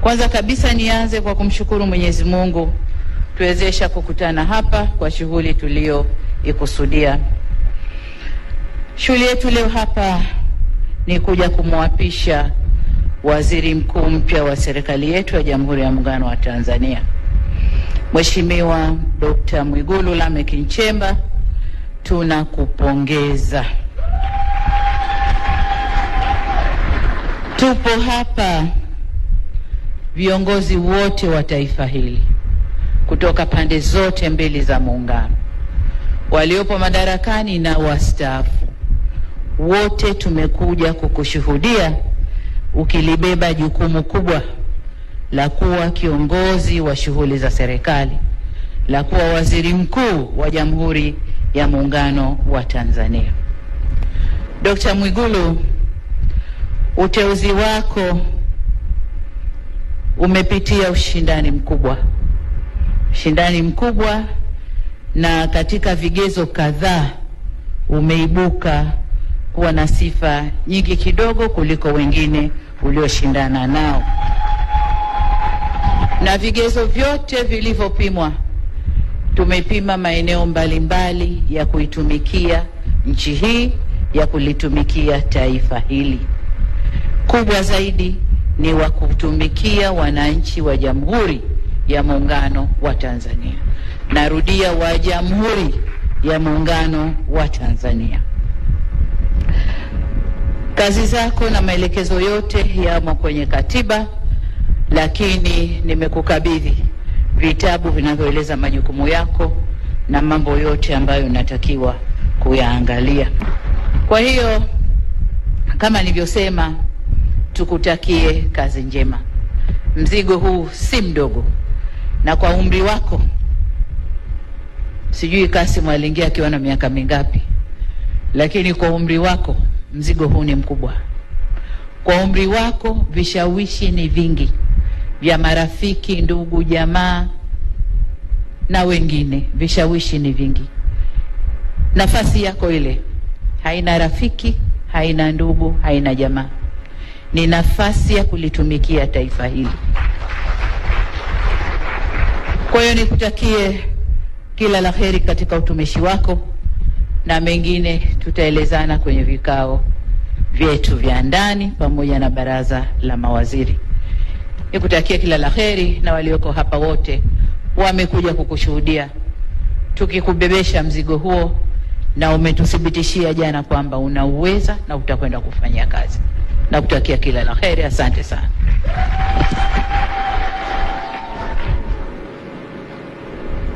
Kwanza kabisa nianze kwa kumshukuru Mwenyezi Mungu tuwezesha kukutana hapa kwa shughuli tulioikusudia. Shughuli yetu leo hapa ni kuja kumwapisha waziri mkuu mpya wa serikali yetu ya Jamhuri ya Muungano wa Tanzania, Mheshimiwa Dr. Mwigulu Lameck Nchemba. Tunakupongeza. Tupo hapa viongozi wote wa taifa hili kutoka pande zote mbili za muungano, waliopo madarakani na wastaafu, wote tumekuja kukushuhudia ukilibeba jukumu kubwa la kuwa kiongozi wa shughuli za serikali, la kuwa waziri mkuu wa Jamhuri ya Muungano wa Tanzania. Dr. Mwigulu, uteuzi wako umepitia ushindani mkubwa, na katika vigezo kadhaa umeibuka kuwa na sifa nyingi kidogo kuliko wengine ulioshindana nao, na vigezo vyote vilivyopimwa, tumepima maeneo mbalimbali ya kuitumikia nchi hii, ya kulitumikia taifa hili. Kubwa zaidi ni wa kutumikia wananchi wa Jamhuri ya Muungano wa Tanzania. Narudia, wa Jamhuri ya Muungano wa Tanzania. Kazi zako na maelekezo yote yamo kwenye katiba, lakini nimekukabidhi vitabu vinavyoeleza majukumu yako na mambo yote ambayo unatakiwa kuyaangalia. Kwa hiyo kama nilivyosema, tukutakie kazi njema. Mzigo huu si mdogo, na kwa umri wako, sijui Kassim aliingia akiwa na miaka mingapi, lakini kwa umri wako mzigo huu ni mkubwa. Kwa umri wako vishawishi ni vingi vya marafiki, ndugu, jamaa na wengine, vishawishi ni vingi. Nafasi yako ile haina rafiki, haina ndugu, haina jamaa. Ni nafasi ya kulitumikia taifa hili. Kwa hiyo nikutakie kila la heri katika utumishi wako, na mengine tutaelezana kwenye vikao vyetu vya ndani pamoja na baraza la mawaziri. Nikutakie kila la heri, na walioko hapa wote wamekuja kukushuhudia tukikubebesha mzigo huo, na umetuthibitishia jana kwamba unauweza na utakwenda kufanya kazi. Nakutakia kila la heri. Asante sana.